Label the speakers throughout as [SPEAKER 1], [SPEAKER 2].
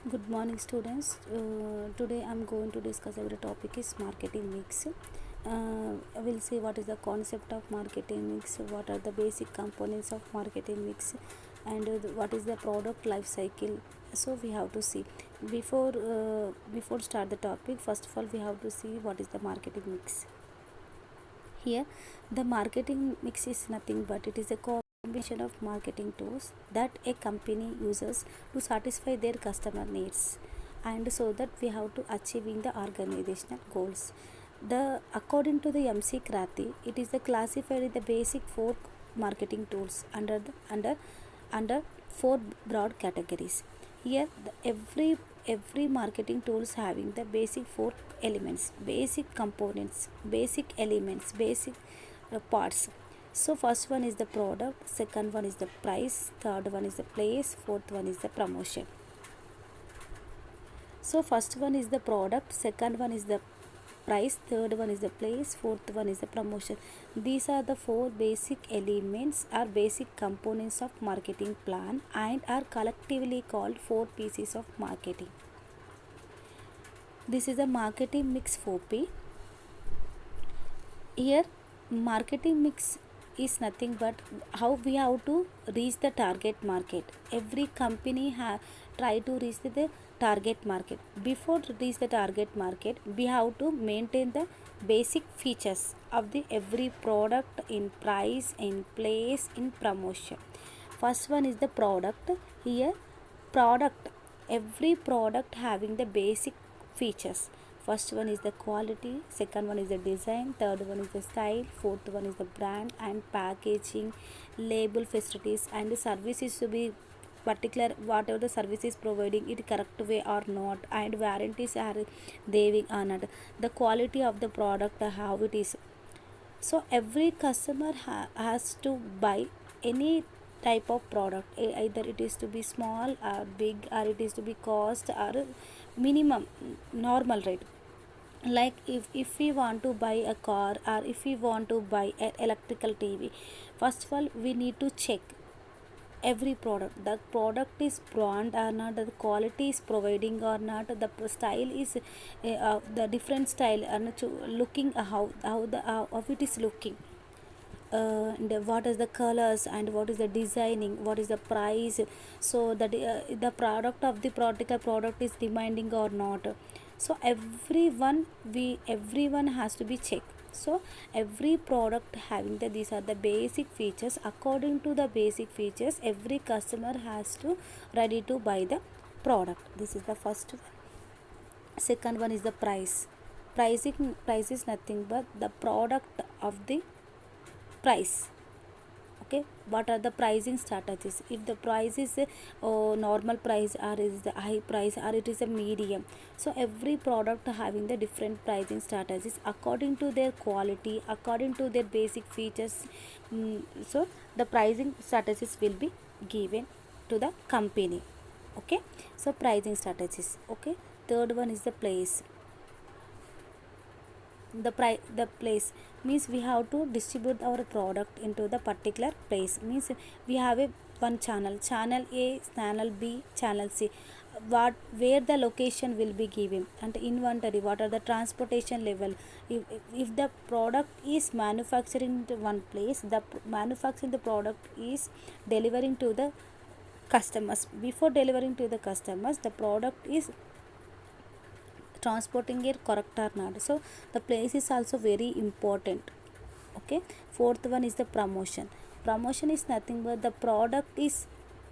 [SPEAKER 1] Good morning, students. Today I'm going to discuss about the topic is marketing mix. I will see what is the concept of marketing mix, what are the basic components of marketing mix, and what is the product life cycle. So we have to see before start the topic. First of all, we have to see what is the marketing mix. Here, the marketing mix is nothing but it is a combination of marketing tools that a company uses to satisfy their customer needs, and so that we have to achieving the organizational goals. The according to the MC Krati, it is the classified in the basic four marketing tools under four broad categories. Here, every marketing tools having the basic four elements, basic components, basic elements, basic parts. So first one is the product, second one is the price, third one is the place, fourth one is the promotion. So first one is the product, second one is the price, third one is the place, fourth one is the promotion. These are the four basic elements or basic components of marketing plan and are collectively called four pieces of marketing. This is a marketing mix 4P. Here marketing mix is nothing but how we have to reach the target market. Every company try to reach the target market. Before to reach the target market, we have to maintain the basic features of the every product in price, in place, in promotion. First one is the product. Here product, every product having the basic features. First one is the quality, second one is the design, third one is the style, fourth one is the brand and packaging, label, facilities, and the services to be particular whatever the service is providing it correct way or not, and warranties are they or not, the quality of the product how it is. So every customer has to buy any type of product, either it is to be small or big, or it is to be cost or minimum normal rate. Like if we want to buy a car or if we want to buy an electrical TV, first of all we need to check every product, the product is brand or not, the quality is providing or not, the style is the different style and looking how it is looking, and what is the colors and what is the designing, what is the price, so that the product of the particular product is demanding or not. So everyone has to be checked. So every product having these are the basic features. According to the basic features, every customer has to ready to buy the product. This is the first one. Second one is the price. Price is nothing but the product of the price. Okay, what are the pricing strategies? If the price is a normal price, or is the high price, or it is a medium, so every product having the different pricing strategies according to their quality, according to their basic features. So the pricing strategies will be given to the company. Okay, so pricing strategies. Okay, third one is the place. The place means we have to distribute our product into the particular place. Means we have a one channel A, channel B, channel C. What where the location will be given, and inventory, what are the transportation level. If the product is manufacturing to one place, the manufacturing the product is delivering to the customers. Before delivering to the customers, the product is transporting it correct or not. So the place is also very important. Okay, fourth one is the promotion. Promotion is nothing but the product is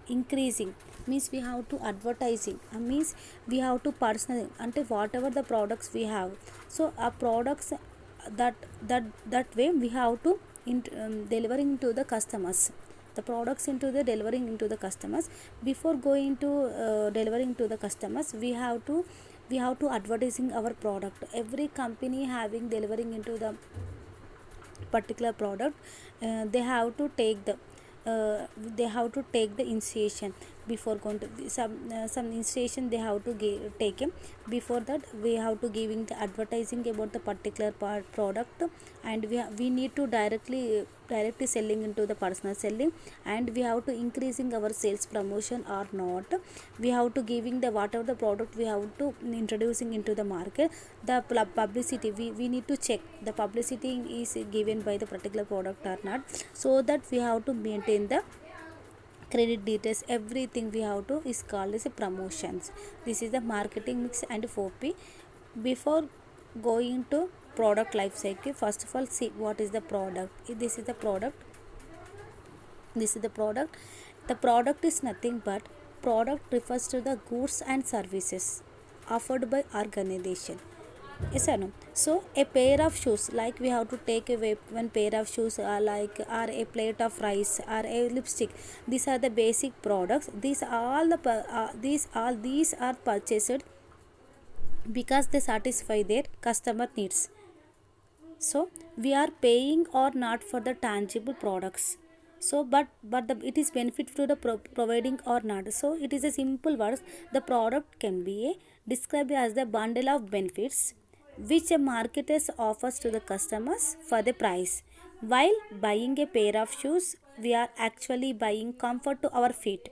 [SPEAKER 1] increasing, means we have to advertising, means we have to personal until whatever the products we have. So our products, that way we have to delivering to the customers, the products into the delivering into the customers. Before going to delivering to the customers, we have to advertising our product. Every company having delivering into the particular product, they have to take the initiation. before going to some installation they have to take him. Before that we have to giving the advertising about the particular product, and we need to directly selling into the personal selling, and we have to increasing our sales promotion or not. We have to giving the whatever the product we have to introducing into the market. The publicity, we need to check the publicity is given by the particular product or not, so that we have to maintain the credit details. Everything we have to is called as a promotions. This is the marketing mix and 4P. Before going to product life cycle, first of all see what is the product. This is the product is nothing but product refers to the goods and services offered by organization. Yes or no? So a pair of shoes, like we have to take away one pair of shoes, or a plate of rice, or a lipstick. These are the basic products. These are purchased because they satisfy their customer needs. So we are paying or not for the tangible products. So it is benefit to the providing or not. So it is a simple words. The product can be described as the bundle of benefits which a marketer offers to the customers for the price. While buying a pair of shoes, we are actually buying comfort to our feet.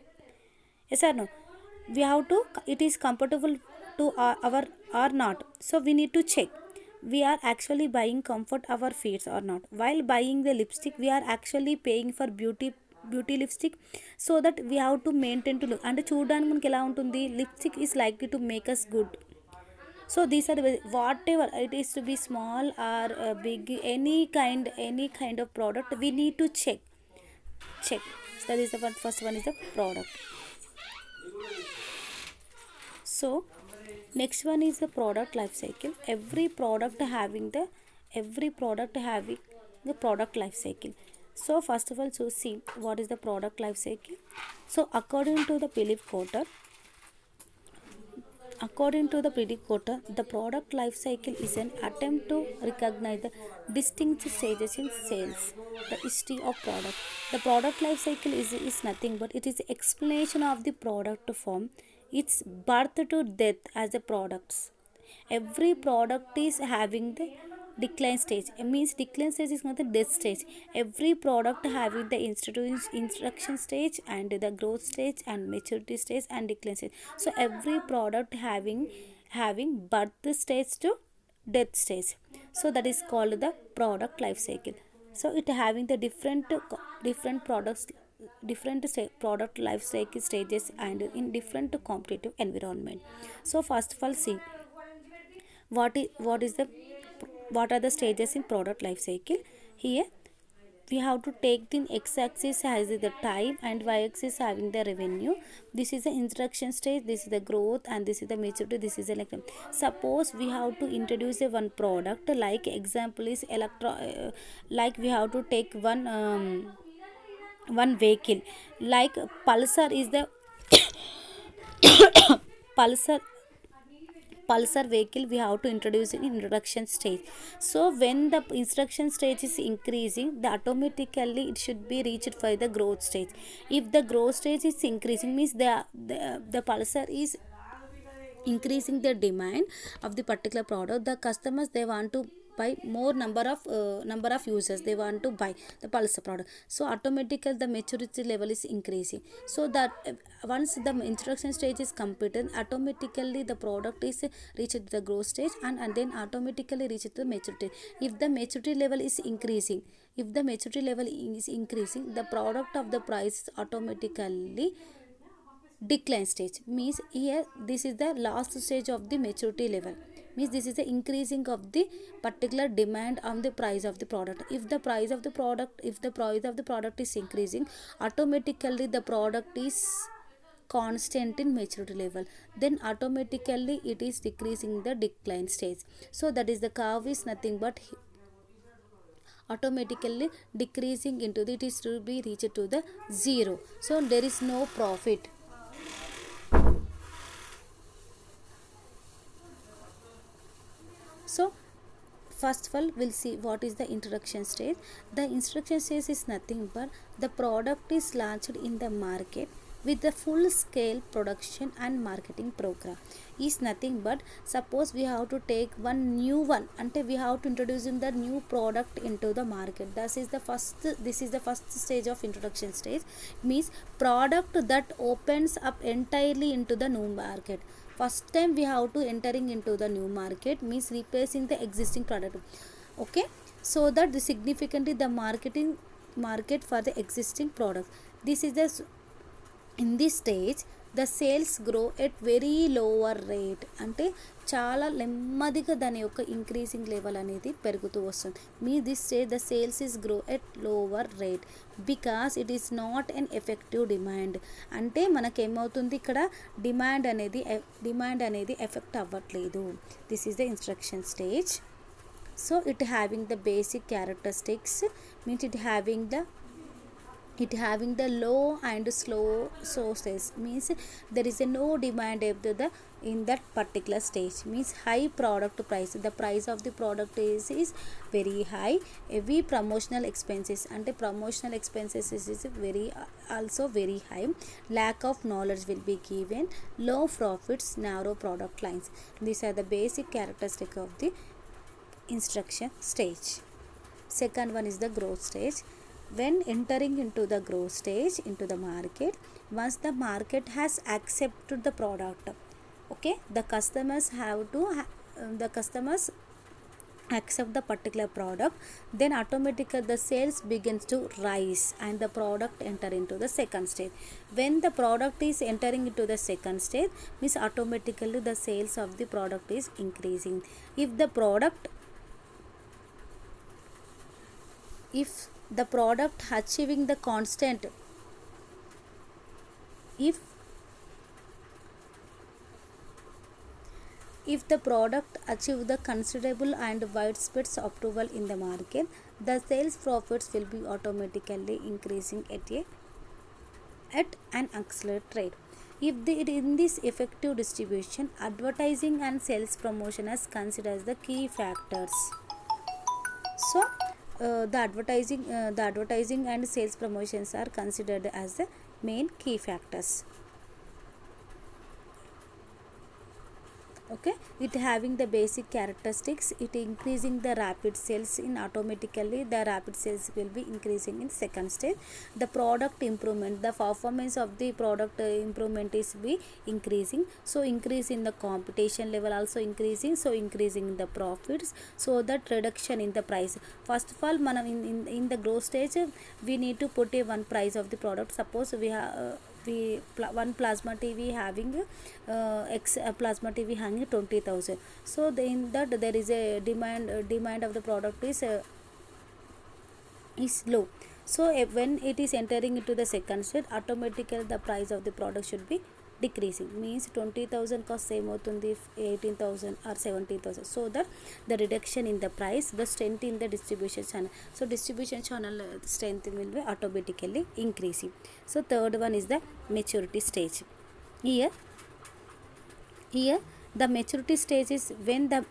[SPEAKER 1] Yes or no? We have to, it is comfortable to our or not. So we need to check. We are actually buying comfort our feet or not. While buying the lipstick, we are actually paying for beauty lipstick, so that we have to maintain to look. And చూడడానికి మనకి ఎలా ఉంటుంది, lipstick is likely to make us good. So these are the whatever it is, to be small or big, any kind of product we need to check. So that is the first one is the product. So next one is the product life cycle. Every product having the product life cycle. So first of all, so see what is the product life cycle. So according to the Philip Kotler, the product life cycle is an attempt to recognize the distinct stages in sales, the history of product. The product life cycle is nothing but it is explanation of the product from its birth to death as the products. Every product is having the decline stage. It means decline stage is not the death stage. Every product having the instruction stage and the growth stage and maturity stage and decline stage. So every product having birth stage to death stage. So that is called the product life cycle. So it having the different products, product life cycle stages, and in different competitive environment. So first of all, see what are the stages in product life cycle. Here we have to take the x-axis as the time and y-axis having the revenue. This is the instruction stage, this is the growth, and this is the maturity, this is the suppose we have to introduce a one product, like example is like we have to take one vehicle, like Pulsar is the Pulsar vehicle we have to introduce in introduction stage. So when the instruction stage is increasing, the automatically it should be reached for the growth stage. If the growth stage is increasing, means the Pulsar is increasing the demand of the particular product. The customers, they want to buy more number of users, they want to buy the Pulsar product. So automatically the maturity level is increasing. So that once the introduction stage is completed, automatically the product is reached the growth stage, and then automatically reached the maturity. If the maturity level is increasing, the product of the price is automatically decline stage. Means here this is the last stage of the maturity level. Means this is the increasing of the particular demand on the price of the product. If the price of the product is increasing, automatically the product is constant in maturity level, then automatically it is decreasing the decline stage. So that is the curve is nothing but automatically decreasing into the, it is to be reached to the zero. So there is no profit. So first of all, we'll see what is the introduction stage. The introduction stage is nothing but the product is launched in the market with the full scale production and marketing program is nothing but, suppose we have to take one new one ante we have to introducing the new product into the market. This is the first stage of introduction stage, means product that opens up entirely into the new market. First time we have to entering into the new market means replacing the existing product. Okay, so that the significantly the market for the existing product. This is the in this stage the sales grow at very lower rate, అంటే చాలా నెమ్మదిగా దాని యొక్క increasing level అనేది పెరుగుతూ వస్తుంది. This stage the sales is grow at lower rate because it is not an effective demand. అంటే మనకేమవుతుంది ఇక్కడ డిమాండ్ అనేది ఎఫెక్ట్ అవ్వట్లేదు. This is the instruction stage. So it having the basic characteristics means it having the low and slow sources, means there is a no demand in that particular stage, means high product price, the price of the product is very high. Heavy promotional expenses, and promotional expenses is very also very high. Lack of knowledge will be given. Low profits, narrow product lines. These are the basic characteristics of the instruction stage. Second one is the growth stage. When entering into the growth stage into the market, once the market has accepted the product, okay, the customers accept the particular product, then automatically the sales begins to rise and the product enter into the second stage. When the product is entering into the second stage means automatically the sales of the product is increasing. If the product achieving the constant, if the product achieve the considerable and widespread approval in the market, the sales profits will be automatically increasing at an accelerated rate. In this effective distribution, advertising and sales promotion is considered as the key factors. So the advertising and sales promotions are considered as the main key factors. Okay, it having the basic characteristics, it increasing the rapid sales in automatically the rapid sales will be increasing in second stage. The product improvement, the performance of the product improvement is be increasing, so increase in the competition level also increasing, so increasing the profits, so that reduction in the price. First of all మనం in the growth stage we need to put a one price of the product. Suppose we have one plasma TV having plasma TV hanging 20,000, so in that there is a demand of the product is low. So when it is entering into the second stage, automatically the price of the product should be decreasing, means 20,000 cost same అవుతుంది 18,000 or 17,000, so that the reduction in the price, the strength in the distribution channel, so distribution channel strength will be automatically increasing. So third one is the maturity stage. Here the maturity stage is when the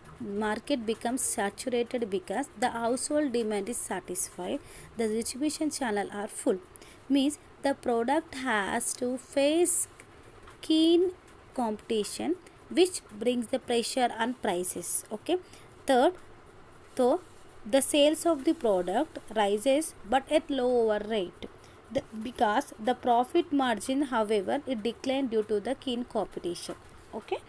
[SPEAKER 1] market becomes saturated because the household demand is satisfied, the distribution channel are full, means the product has to face keen competition which brings the pressure on prices. Okay, third, though the sales of the product rises but at lower rate, because the profit margin however it declined due to the keen competition. Okay,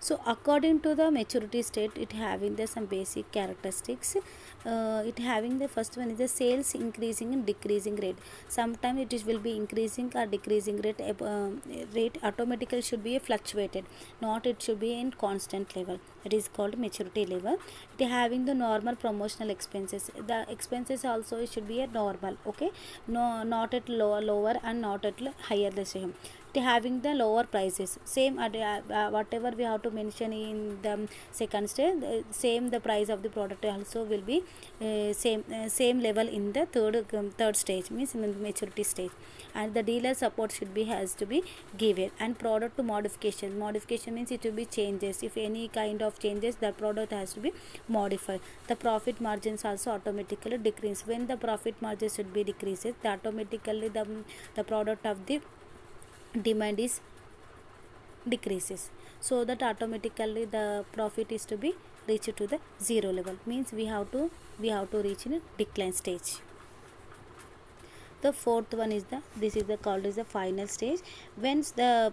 [SPEAKER 1] so according to the maturity state, it having the some basic characteristics. It having the first one is the sales increasing and decreasing rate. Sometimes it will be increasing or decreasing rate. Rate automatically should be fluctuated, not it should be in constant level. It is called maturity level. It having the normal promotional expenses. The expenses also it should be a normal. Okay, no, not at lower and not at higher the same. having the lower prices. Same whatever we have to mention in the second stage, same the price of the product also will be same level in the third stage, means in the maturity stage. And the dealer support should be has to be given. And product modification means it will be changes. If any kind of changes, the product has to be modified. The profit margins also automatically decrease. When the profit margin should be decreases, the automatically the product of the demand is decreases, so that automatically the profit is to be reached to the zero level, means we have to reach in a decline stage. The fourth one is this is the called as the final stage. Whence the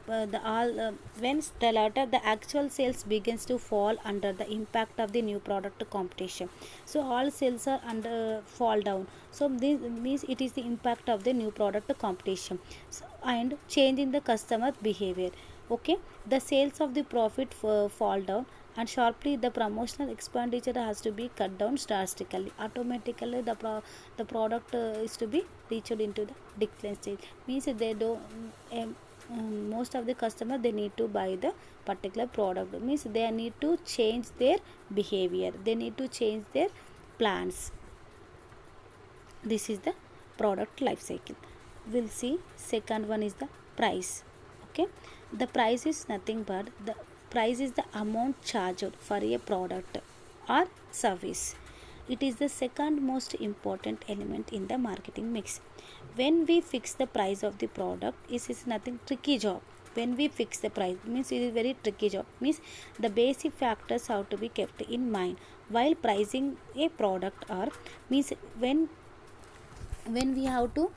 [SPEAKER 1] latter the actual sales begins to fall under the impact of the new product competition. So all sales are under fall down, so this means it is the impact of the new product competition. So, and change in the customer behavior. Okay, the sales of the profit fall down, and sharply the promotional expenditure has to be cut down drastically. Automatically the product is to be reached into the decline stage, means they don't most of the customer they need to buy the particular product, means they need to change their behavior, they need to change their plans. This is the product life cycle. We'll see second one is the price. Okay, the price is nothing but the price is the amount charged for a product or service. It is the second most important element in the marketing mix. When we fix the price of the product, it is nothing tricky job. When we fix the price means it is very tricky job, means the basic factors have to be kept in mind while pricing a product, or means when we have to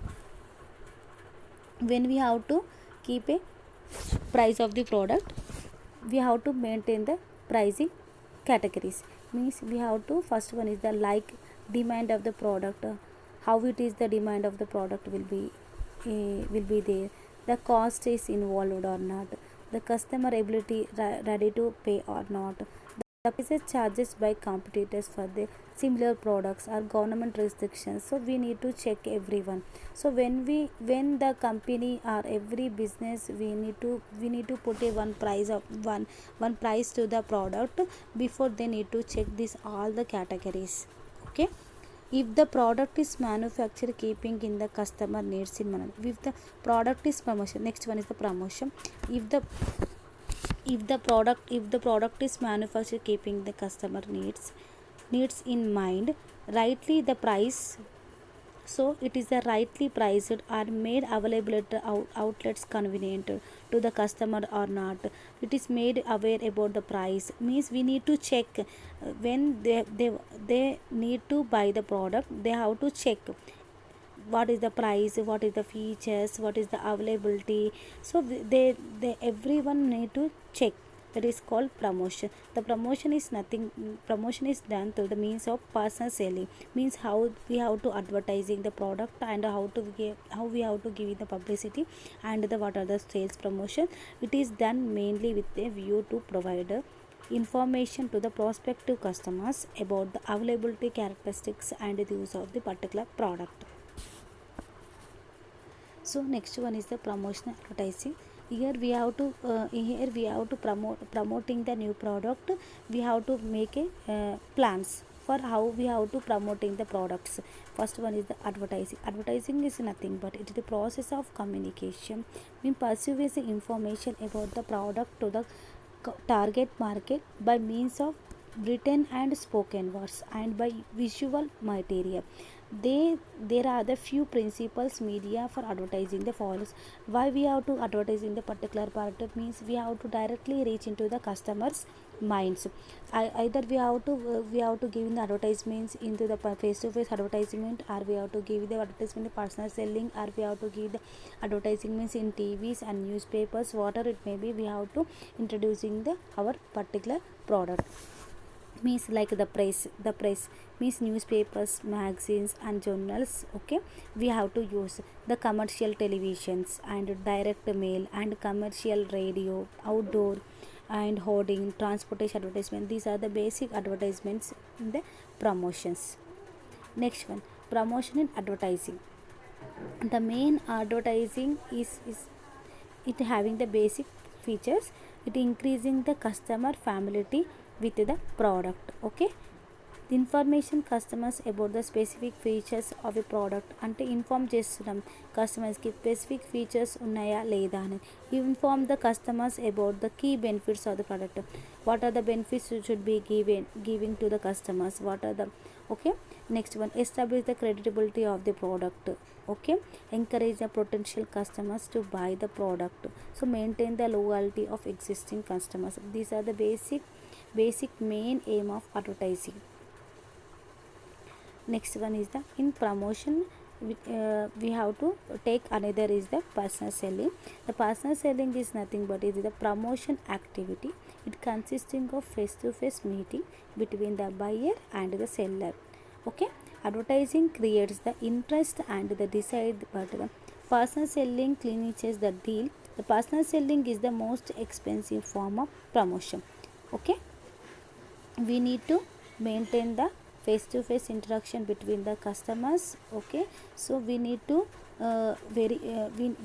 [SPEAKER 1] keep a price of the product, we have to maintain the pricing categories, means we have to first one is the like demand of the product, how it is the demand of the product will be there, the cost is involved or not, the customer ability ready to pay or not, the prices charges by competitors for the similar products or government restrictions. So we need to check everyone. So when the company or every business, we need to put a one price to the product before they need to check this all the categories. Okay, if the product is manufactured keeping in the customer needs in mind, if the product is promotion, next one is the promotion. If the product is manufactured keeping the customer needs in mind, rightly the price, so it is the rightly priced or made available at the outlets convenient to the customer or not, it is made aware about the price, means we need to check when they need to buy the product, they have to check what is the price, what is the features, what is the availability. So they everyone need to check. That is called promotion. The promotion is done through the means of personal selling, means how we have to advertising the product, and how we have to give the publicity, and the what are the sales promotion. It is done mainly with a view to provide information to the prospective customers about the availability characteristics and the use of the particular product. So next one is the promotional advertising. Here we have to promoting the new product, we have to make a plans for how we have to promoting the products. First one is the advertising is nothing but it is the process of communication, we pursue information about the product to the target market by means of written and spoken words and by visual material. There are the few principles media for advertising the follows. Why we have to advertise in the particular part, means we have to directly reach into the customers minds. Either we have to give the advertisements into the face to face advertisement, or we have to give the advertisement personal selling, or we have to give the advertisements in TVs and newspapers, whatever it may be, we have to introducing the our particular product. Means like the press means newspapers, magazines and journals. Okay, we have to use the commercial televisions and direct mail and commercial radio, outdoor and hoarding, transportation advertisement. These are the basic advertisements in the promotions. Next one, promotion in advertising. The main advertising is it having the basic features, it increasing the customer familiarity with the product. Okay, information customers about the specific features of a product అంటే inform చేస్తున్నాం కస్టమర్స్కి specific features ఉన్నాయా లేదా అని. Inform the customers about the key benefits of the product, what are the benefits should be giving to the customers, what are the. Okay, next one establish the creditability of the product. Okay, encourage the potential customers to buy the product, so maintain the loyalty of existing customers. These are the basic main aim of advertising. Next one is the in promotion, we have to take another is the personal selling. The personal selling is nothing but it is the promotion activity. It consisting of face to face meeting between the buyer and the seller. Okay, advertising creates the interest and the decide, but the personal selling clinches the deal. The personal selling is the most expensive form of promotion. Okay, we need to maintain the face to face interaction between the customers. Okay, so we need to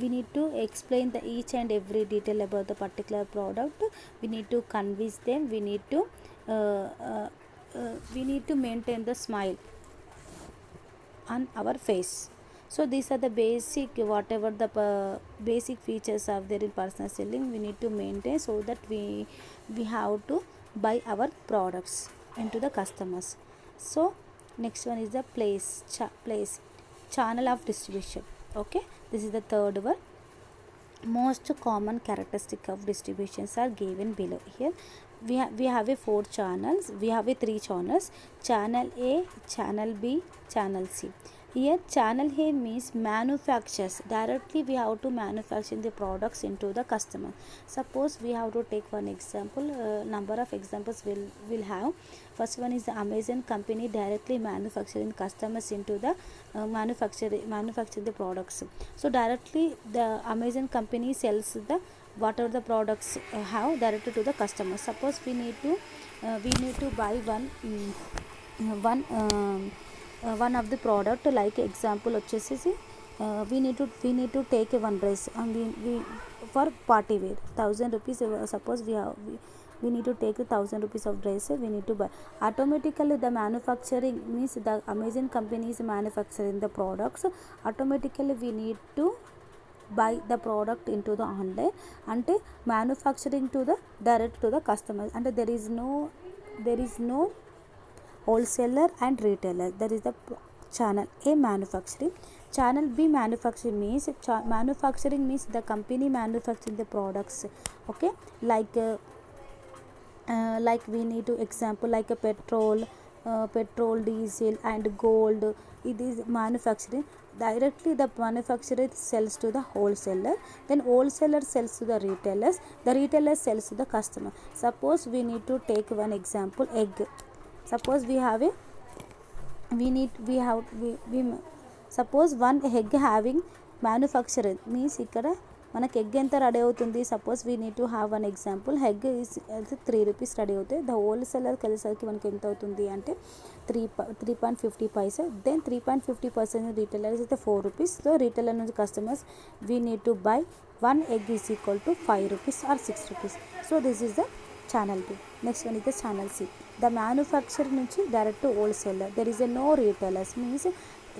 [SPEAKER 1] we need to explain the each and every detail about the particular product. We need to convince them, we need to maintain the smile on our face. So these are the basic, whatever the basic features are there in personal selling, we need to maintain so that we have to buy our products into the customers. So next one is the place channel of distribution. Okay, this is the third one. Most common characteristic of distributions are given below. Here we have a 4 channels, we have a 3 channels: channel A, channel B, channel C. Here channel A means manufacturers, directly we have to manufacture the products into the customer. Suppose we have to take one example, number of examples will have. First one is the Amazon company directly manufacturing customers into the manufacture the products. So directly the Amazon company sells the whatever the products have directly to the customer. Suppose we need to buy one of the product, like example వచ్చేసి we need to take one dress and we for party wear 1000 rupees. Suppose we need to take 1000 rupees of dress, we need to buy. Automatically the manufacturing means the Amazon company is manufacturing the products. Automatically we need to buy the product into the online and manufacturing to the direct to the customers, and there is no wholesaler and retailer. That is the channel A manufacturing. Channel B manufacturing means manufacturing means the company manufacturing the products. Okay, like we need to example like a petrol, diesel and gold. It is manufacturing. Directly the manufacturer sells to the wholesaler, then wholesaler sells to the retailers, the retailer sells to the customer. Suppose we need to take one example, egg. Suppose suppose one egg having manufacturer means ikkada మనకి egg ఎంత ready అవుతుంది. Suppose we need to have one example, egg is 3 rupees ready అవుతాయి. The హోల్సేలర్కి వెళ్ళేసరికి మనకి ఎంత అవుతుంది అంటే 3.50 పైసా. Then 3.50% retailers అయితే 4 రూపీస్. సో రీటైలర్ నుంచి customers we need to buy 1 egg is equal to 5 rupees or 6 rupees. So this is the channel B. Next one is the channel C. The manufacture నుంచి direct to wholesaler, there is a no retailers means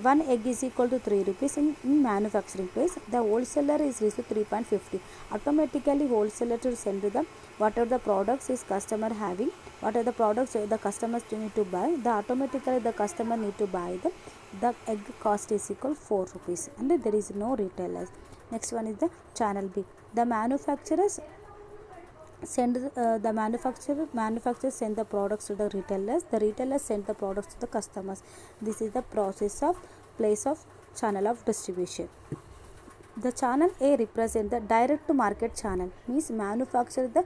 [SPEAKER 1] 1 egg is equal to 3 rupees in manufacturing place. The wholesaler is received 3.50. Automatically wholesaler to send to them whatever the products is customer having, whatever the products the customers need to buy, the automatically the customer need to buy them. The egg cost is equal 4 rupees and there is no retailers. Next one is the channel B. The manufacturers send the manufacturers send the products to the retailers, the retailers send the products to the customers. This is the process of place of channel of distribution. The channel A represent the direct to market channel means manufacture the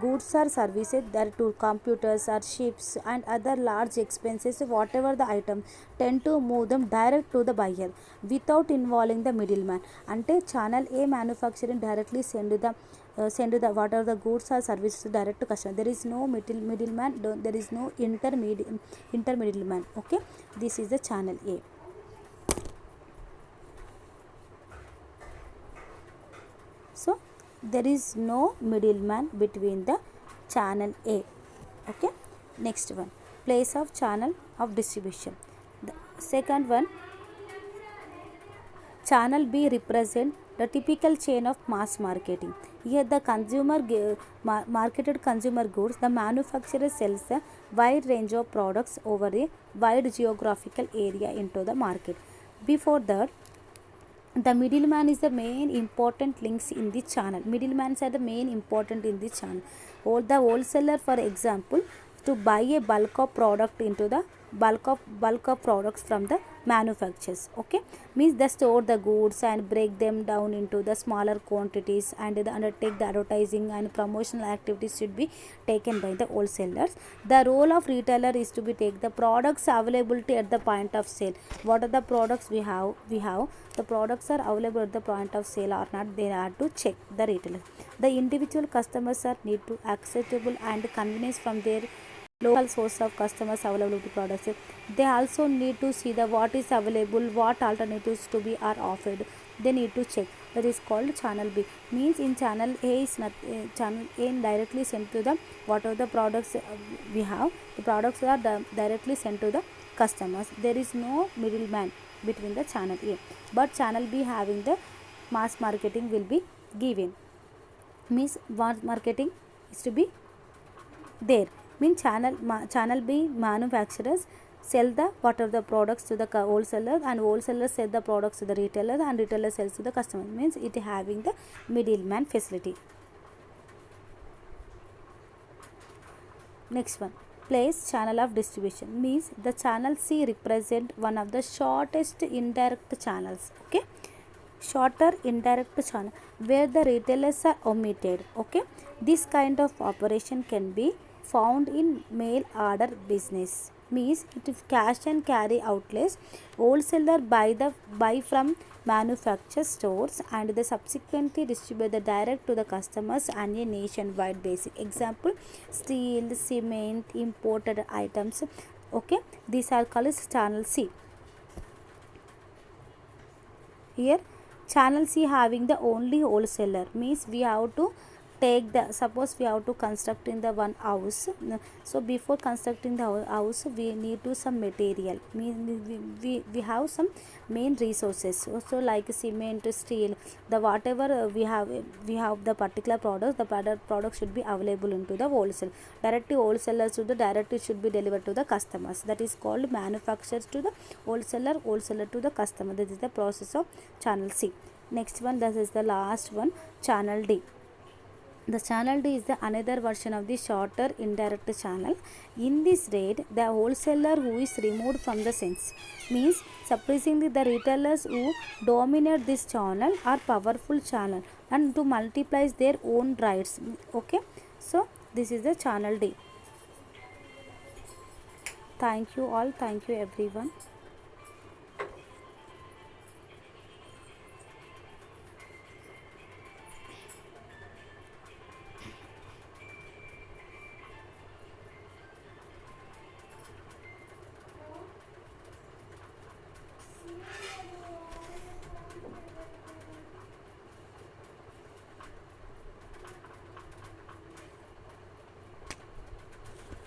[SPEAKER 1] goods or services that to computers or ships and other large expenses, whatever the item, tend to move them direct to the buyer without involving the middleman. Ante channel A manufacturing directly send the whatever the goods or services direct to customer. There is no middleman, there is no intermiddleman. Okay, this is the channel A. So there is no middleman between the channel A. Okay. Next one, place of channel of distribution. The second one, channel B represent the typical chain of mass marketing. Here the marketed consumer goods, the manufacturer sells a wide range of products over a wide geographical area into the market. Before that, the middleman is the main important links in the channel. Middlemans are the main important in the channel. Or the wholesaler, for example, to buy a bulk of product into the bulk of products from the manufacturers. Okay, means they store the goods and break them down into the smaller quantities, and the undertake the advertising and promotional activities should be taken by the wholesalers. The role of retailer is to be take the products availability at the point of sale. What are the products we have the products are available at the point of sale or not, they are to check the retailer. The individual customers are need to acceptable and convenience from their local source of customers availability products. They also need to see the what is available, what alternatives to be are offered. They need to check. That is called channel B. Means in channel A is not channel A directly sent to the whatever the products we have. The products are directly sent to the customers. There is no middleman between the channel A. But channel B having the mass marketing will be given. Means mass marketing is to be there. Mean channel B manufacturers sell the what are the products to the wholesaler, and wholesalers sell the products to the retailer, and retailer sells to the customer. Means it having the middleman facility. Next one, place channel of distribution. Means the channel C represent one of the shortest indirect channels. Okay, shorter indirect channel where the retailers are omitted. Okay, this kind of operation can be found in mail order business. Means it is cash and carry outlets. Wholesaler buy from manufacture stores and they subsequently distribute the direct to the customers on a nationwide basis. Example, steel, cement, imported items. Okay, these are called as channel C. Here channel C having the only wholesaler. Means we have to take the, suppose we have to construct in the one house. So before constructing the house we need to some material. We have some main resources. So like cement, steel, the whatever we have the particular product, the product should be available into the wholesale. Directly wholesalers to the directly should be delivered to the customers. That is called manufacturers to the wholesaler, wholesaler to the customer. This is the process of channel C. Next one, this is the last one, channel D. The channel D is the another version of the shorter indirect channel. In this rate, the wholesaler who is removed from the sense. Means surprisingly the retailers who dominate this channel are powerful channel and to multiply their own rights. Okay, so this is the channel D. Thank you all. Thank you everyone.